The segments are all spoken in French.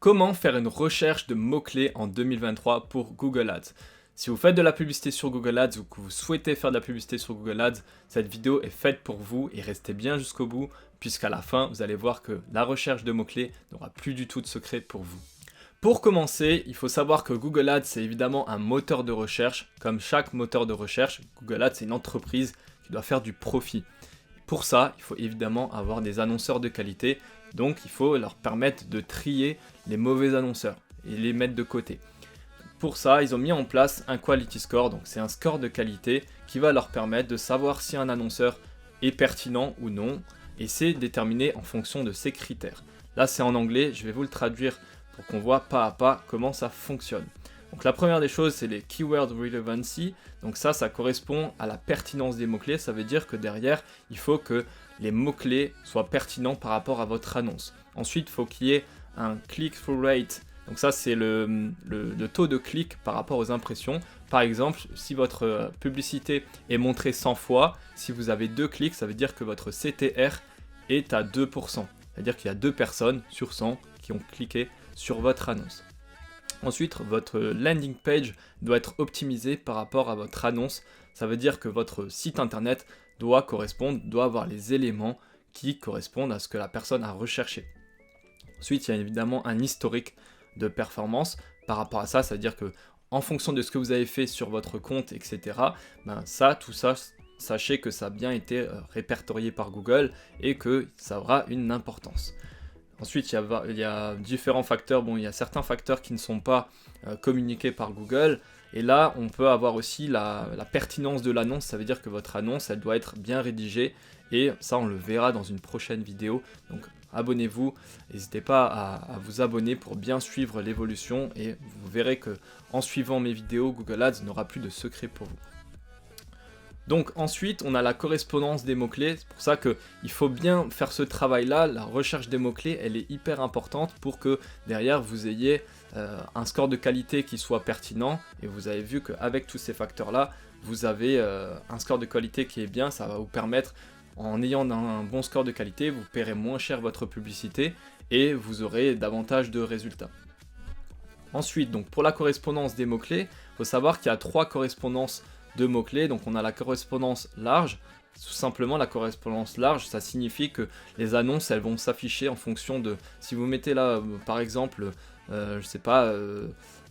Comment faire une recherche de mots-clés en 2023 pour Google Ads? Si vous faites de la publicité sur Google Ads ou que vous souhaitez faire de la publicité sur Google Ads, cette vidéo est faite pour vous et restez bien jusqu'au bout puisqu'à la fin, vous allez voir que la recherche de mots-clés n'aura plus du tout de secret pour vous. Pour commencer, il faut savoir que Google Ads, c'est évidemment un moteur de recherche. Comme chaque moteur de recherche, Google Ads, c'est une entreprise qui doit faire du profit. Pour ça, il faut évidemment avoir des annonceurs de qualité. Donc, il faut leur permettre de trier les mauvais annonceurs et les mettre de côté. Pour ça, ils ont mis en place un Quality Score. Donc, c'est un score de qualité qui va leur permettre de savoir si un annonceur est pertinent ou non. Et c'est déterminé en fonction de ces critères. Là, c'est en anglais. Je vais vous le traduire pour qu'on voit pas à pas comment ça fonctionne. Donc la première des choses, c'est les Keyword Relevancy. Donc ça correspond à la pertinence des mots-clés. Ça veut dire que derrière, il faut que les mots-clés soient pertinents par rapport à votre annonce. Ensuite, il faut qu'il y ait un click-through rate. Donc ça, c'est le taux de clic par rapport aux impressions. Par exemple, si votre publicité est montrée 100 fois, si vous avez 2 clics, ça veut dire que votre CTR est à 2%. C'est-à-dire qu'il y a 2 personnes sur 100 qui ont cliqué sur votre annonce. Ensuite, votre landing page doit être optimisé par rapport à votre annonce. Ça veut dire que votre site internet doit avoir les éléments qui correspondent à ce que la personne a recherché. Ensuite, il y a évidemment un historique de performance par rapport à ça. Ça veut dire que en fonction de ce que vous avez fait sur votre compte, etc., tout ça, sachez que ça a bien été répertorié par Google et que ça aura une importance. Ensuite, il y a différents facteurs. Bon, il y a certains facteurs qui ne sont pas communiqués par Google. Et là, on peut avoir aussi la pertinence de l'annonce. Ça veut dire que votre annonce, elle doit être bien rédigée. Et ça, on le verra dans une prochaine vidéo. Donc, abonnez-vous. N'hésitez pas à vous abonner pour bien suivre l'évolution. Et vous verrez que en suivant mes vidéos, Google Ads n'aura plus de secret pour vous. Donc ensuite, on a la correspondance des mots-clés. C'est pour ça qu'il faut bien faire ce travail-là. La recherche des mots-clés, elle est hyper importante pour que derrière, vous ayez un score de qualité qui soit pertinent. Et vous avez vu qu'avec tous ces facteurs-là, vous avez un score de qualité qui est bien. Ça va vous permettre, en ayant un bon score de qualité, vous paierez moins cher votre publicité et vous aurez davantage de résultats. Ensuite, donc pour la correspondance des mots-clés, il faut savoir qu'il y a 3 correspondances de mots-clés. Donc on a la correspondance large. Tout simplement, la correspondance large, ça signifie que les annonces, elles vont s'afficher en fonction de... Si vous mettez là, par exemple,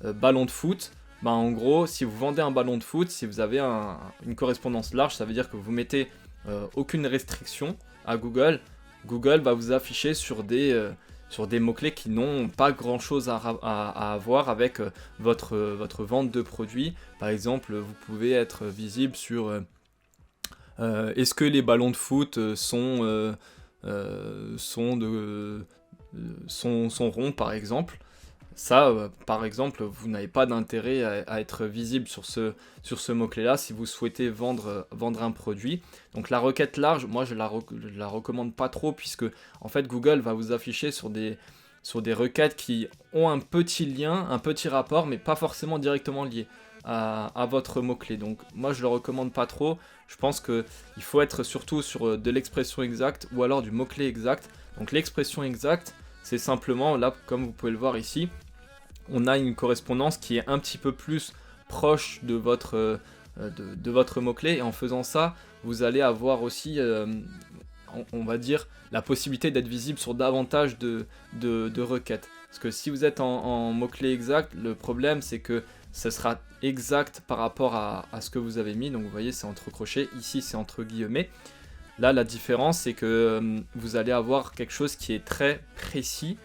ballon de foot, en gros, si vous vendez un ballon de foot, si vous avez une correspondance large, ça veut dire que vous mettez aucune restriction à Google. Google va vous afficher sur des mots-clés qui n'ont pas grand-chose à avoir avec votre vente de produits. Par exemple, vous pouvez être visible sur est-ce que les ballons de foot sont ronds, par exemple. Ça, par exemple, vous n'avez pas d'intérêt à être visible sur ce mot-clé-là si vous souhaitez vendre un produit. Donc la requête large, moi je la recommande pas trop puisque en fait Google va vous afficher sur des requêtes qui ont un petit lien, un petit rapport, mais pas forcément directement lié à votre mot-clé. Donc moi je le recommande pas trop. Je pense qu'il faut être surtout sur de l'expression exacte ou alors du mot-clé exact. Donc l'expression exacte, c'est simplement, là comme vous pouvez le voir ici, on a une correspondance qui est un petit peu plus proche de votre mot-clé. Et en faisant ça, vous allez avoir aussi, on va dire, la possibilité d'être visible sur davantage de requêtes. Parce que si vous êtes en mot-clé exact, le problème c'est que ce sera exact par rapport à ce que vous avez mis. Donc vous voyez, c'est entre crochets, ici c'est entre guillemets. Là, la différence, c'est que vous allez avoir quelque chose qui est très précis.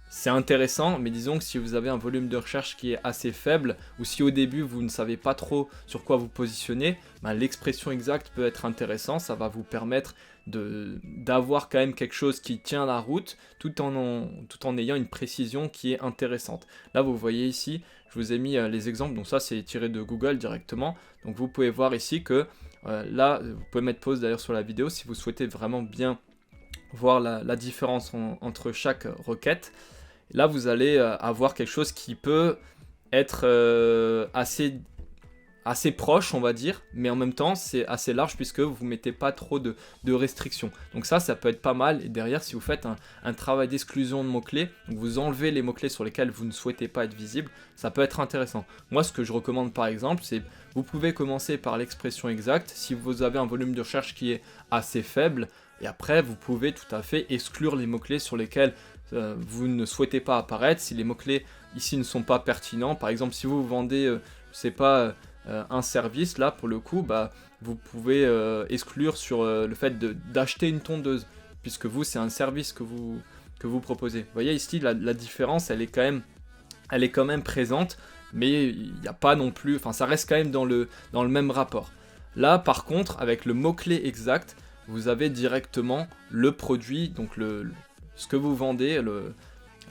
C'est intéressant, mais disons que si vous avez un volume de recherche qui est assez faible, ou si au début vous ne savez pas trop sur quoi vous positionner, l'expression exacte peut être intéressant. Ça va vous permettre d'avoir quand même quelque chose qui tient la route, tout en ayant une précision qui est intéressante. Là, vous voyez ici, je vous ai mis les exemples. Donc ça, c'est tiré de Google directement. Donc vous pouvez voir ici que là, vous pouvez mettre pause d'ailleurs sur la vidéo si vous souhaitez vraiment bien voir la différence entre chaque requête. Là, vous allez avoir quelque chose qui peut être assez assez proche, on va dire, mais en même temps c'est assez large puisque vous ne mettez pas trop de restrictions. Donc ça peut être pas mal. Et derrière, si vous faites un travail d'exclusion de mots-clés, donc vous enlevez les mots-clés sur lesquels vous ne souhaitez pas être visible, ça peut être intéressant. Moi, ce que je recommande par exemple, c'est vous pouvez commencer par l'expression exacte si vous avez un volume de recherche qui est assez faible, et après vous pouvez tout à fait exclure les mots-clés sur lesquels vous ne souhaitez pas apparaître, si les mots-clés ici ne sont pas pertinents. Par exemple, si vous vendez, je sais pas, un service, là pour le coup, bah, vous pouvez exclure sur le fait d'acheter une tondeuse, puisque vous, c'est un service que vous proposez. Vous voyez ici, la différence, elle est quand même présente, mais il n'y a pas non plus, enfin ça reste quand même dans le même rapport. Là, par contre, avec le mot-clé exact, vous avez directement le produit, donc ce que vous vendez,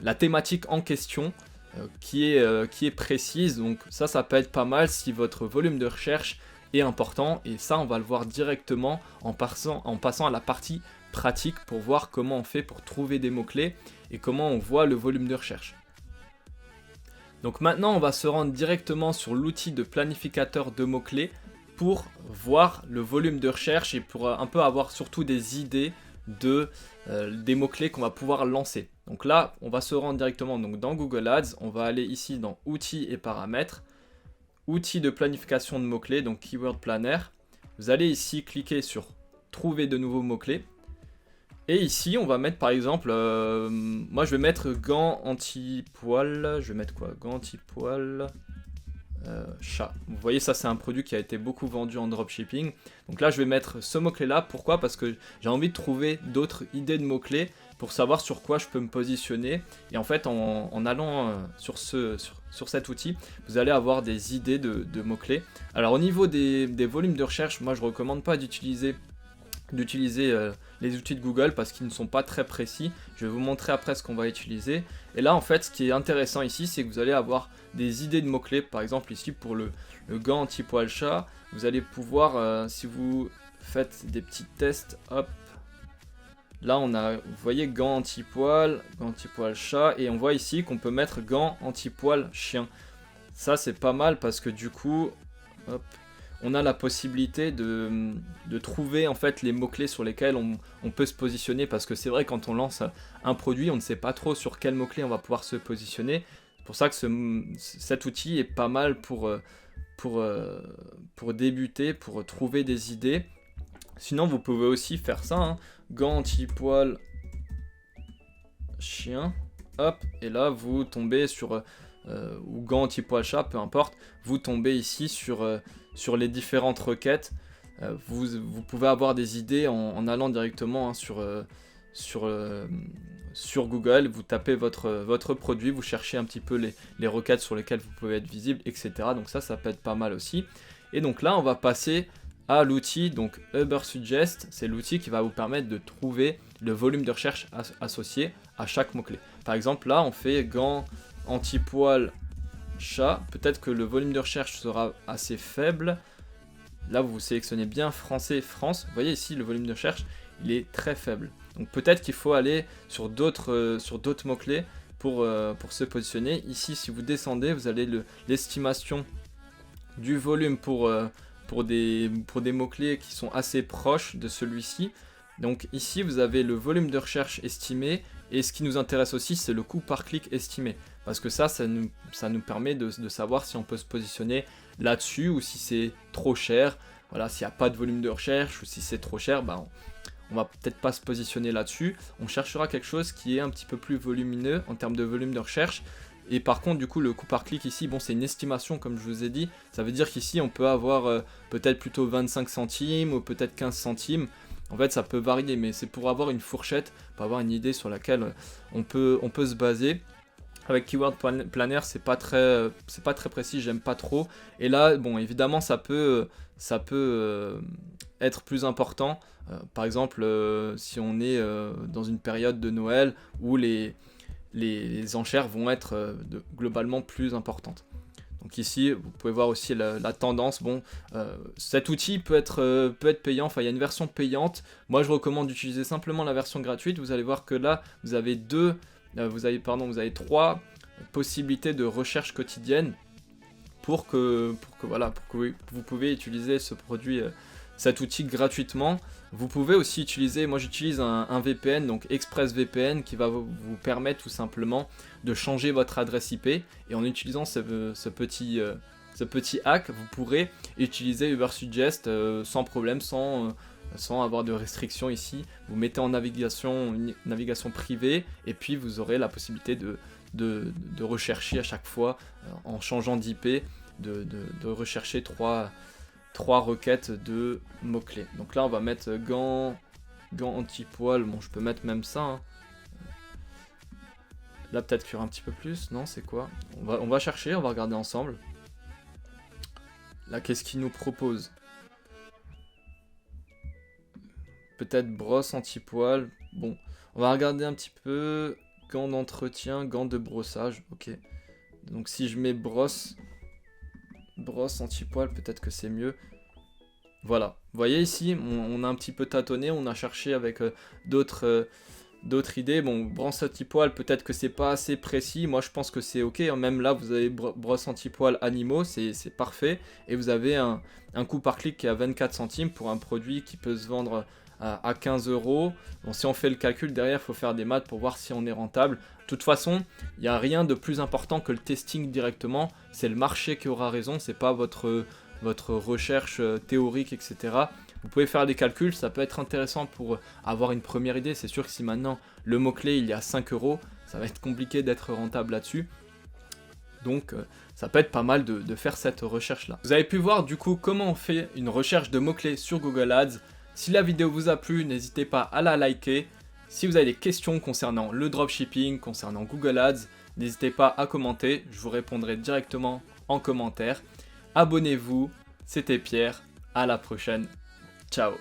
la thématique en question, qui est précise. Donc ça peut être pas mal si votre volume de recherche est important, et ça on va le voir directement en passant à la partie pratique pour voir comment on fait pour trouver des mots-clés et comment on voit le volume de recherche. Donc maintenant on va se rendre directement sur l'outil de planificateur de mots-clés pour voir le volume de recherche et pour un peu avoir surtout des idées des mots-clés qu'on va pouvoir lancer. Donc là, on va se rendre directement donc dans Google Ads, on va aller ici dans Outils et paramètres, Outils de planification de mots-clés, donc Keyword Planner. Vous allez ici cliquer sur Trouver de nouveaux mots-clés. Et ici, on va mettre par exemple, moi je vais mettre gants anti-poil, je vais mettre quoi? Gants anti-poil... chat. Vous voyez, ça c'est un produit qui a été beaucoup vendu en dropshipping. Donc là je vais mettre ce mot-clé là. Pourquoi? Parce que j'ai envie de trouver d'autres idées de mots-clés pour savoir sur quoi je peux me positionner. Et en fait en allant sur cet outil, vous allez avoir des idées de mots-clés. Alors au niveau des volumes de recherche, moi je recommande pas d'utiliser les outils de Google parce qu'ils ne sont pas très précis. Je vais vous montrer après ce qu'on va utiliser. Et là en fait ce qui est intéressant ici, c'est que vous allez avoir des idées de mots-clés. Par exemple ici pour le gant anti-poil chat, vous allez pouvoir, si vous faites des petits tests, hop, là on a, vous voyez, gant anti-poil chat, et on voit ici qu'on peut mettre gant anti-poil chien. Ça c'est pas mal parce que du coup, hop, on a la possibilité de trouver en fait les mots-clés sur lesquels on peut se positionner, parce que c'est vrai, quand on lance un produit, on ne sait pas trop sur quels mots-clés on va pouvoir se positionner. C'est pour ça que cet outil est pas mal pour débuter, pour trouver des idées. Sinon, vous pouvez aussi faire ça, hein, gants anti-poil chien, hop, et là vous tombez sur... ou gants anti-poil chat, peu importe, vous tombez ici sur les différentes requêtes. Vous pouvez avoir des idées en allant directement, hein, sur Google, vous tapez votre produit, vous cherchez un petit peu les requêtes sur lesquelles vous pouvez être visible, etc. Donc ça peut être pas mal aussi. Et donc là, on va passer à l'outil, donc Ubersuggest, c'est l'outil qui va vous permettre de trouver le volume de recherche associé à chaque mot-clé. Par exemple, là, on fait gants anti-poil chat, peut-être que le volume de recherche sera assez faible. Là vous sélectionnez bien français, France, vous voyez ici le volume de recherche il est très faible. Donc peut-être qu'il faut aller sur d'autres mots-clés pour se positionner. Ici si vous descendez, vous avez l'estimation du volume pour des mots-clés qui sont assez proches de celui-ci. Donc ici vous avez le volume de recherche estimé, et ce qui nous intéresse aussi c'est le coût par clic estimé, parce que ça nous permet de savoir si on peut se positionner là-dessus ou si c'est trop cher. Voilà, s'il n'y a pas de volume de recherche ou si c'est trop cher, on va peut-être pas se positionner là-dessus. On cherchera quelque chose qui est un petit peu plus volumineux en termes de volume de recherche. Et par contre du coup le coût par clic ici, bon c'est une estimation comme je vous ai dit, ça veut dire qu'ici on peut avoir peut-être plutôt 25 centimes ou peut-être 15 centimes. En fait ça peut varier, mais c'est pour avoir une fourchette, pour avoir une idée sur laquelle on peut se baser. Avec Keyword Planner c'est pas très précis, j'aime pas trop. Et là bon évidemment ça peut être plus important. Par exemple si on est dans une période de Noël où les enchères vont être globalement plus importantes. Donc ici, vous pouvez voir aussi la tendance. Bon, cet outil peut être payant. Enfin, il y a une version payante. Moi, je recommande d'utiliser simplement la version gratuite. Vous allez voir que là, vous avez trois possibilités de recherche quotidienne pour que vous pouvez utiliser ce produit, cet outil gratuitement. Vous pouvez aussi utiliser, moi j'utilise un VPN, donc ExpressVPN, qui va vous permettre tout simplement de changer votre adresse IP. Et en utilisant ce petit hack, vous pourrez utiliser Ubersuggest sans problème, sans avoir de restrictions ici. Vous mettez en navigation privée et puis vous aurez la possibilité de rechercher à chaque fois, en changeant d'IP, de rechercher trois requêtes de mots-clés. Donc là on va mettre gants anti-poil, bon je peux mettre même ça, hein. Là peut-être qu'il y aura un petit peu plus, non c'est quoi? On va chercher, on va regarder ensemble. Là qu'est-ce qu'il nous propose? Peut-être brosse anti-poil, bon on va regarder un petit peu. Gants d'entretien, gants de brossage, ok. Donc si je mets brosse anti-poil, peut-être que c'est mieux. Voilà, vous voyez ici, on a un petit peu tâtonné, on a cherché avec d'autres idées. Bon, brosse anti-poil, peut-être que c'est pas assez précis, moi je pense que c'est ok. Même là, vous avez brosse anti-poil animaux, c'est parfait. Et vous avez un coût par clic qui est à 24 centimes pour un produit qui peut se vendre à 15 €. Bon, si on fait le calcul derrière, il faut faire des maths pour voir si on est rentable. De toute façon, il n'y a rien de plus important que le testing directement. C'est le marché qui aura raison, c'est pas votre recherche théorique, etc. Vous pouvez faire des calculs, ça peut être intéressant pour avoir une première idée. C'est sûr que si maintenant le mot-clé il y a 5 €, ça va être compliqué d'être rentable là-dessus. Donc ça peut être pas mal de faire cette recherche là. Vous avez pu voir du coup comment on fait une recherche de mots-clés sur Google Ads. Si la vidéo vous a plu, n'hésitez pas à la liker. Si vous avez des questions concernant le dropshipping, concernant Google Ads, n'hésitez pas à commenter, je vous répondrai directement en commentaire. Abonnez-vous, c'était Pierre, à la prochaine, ciao.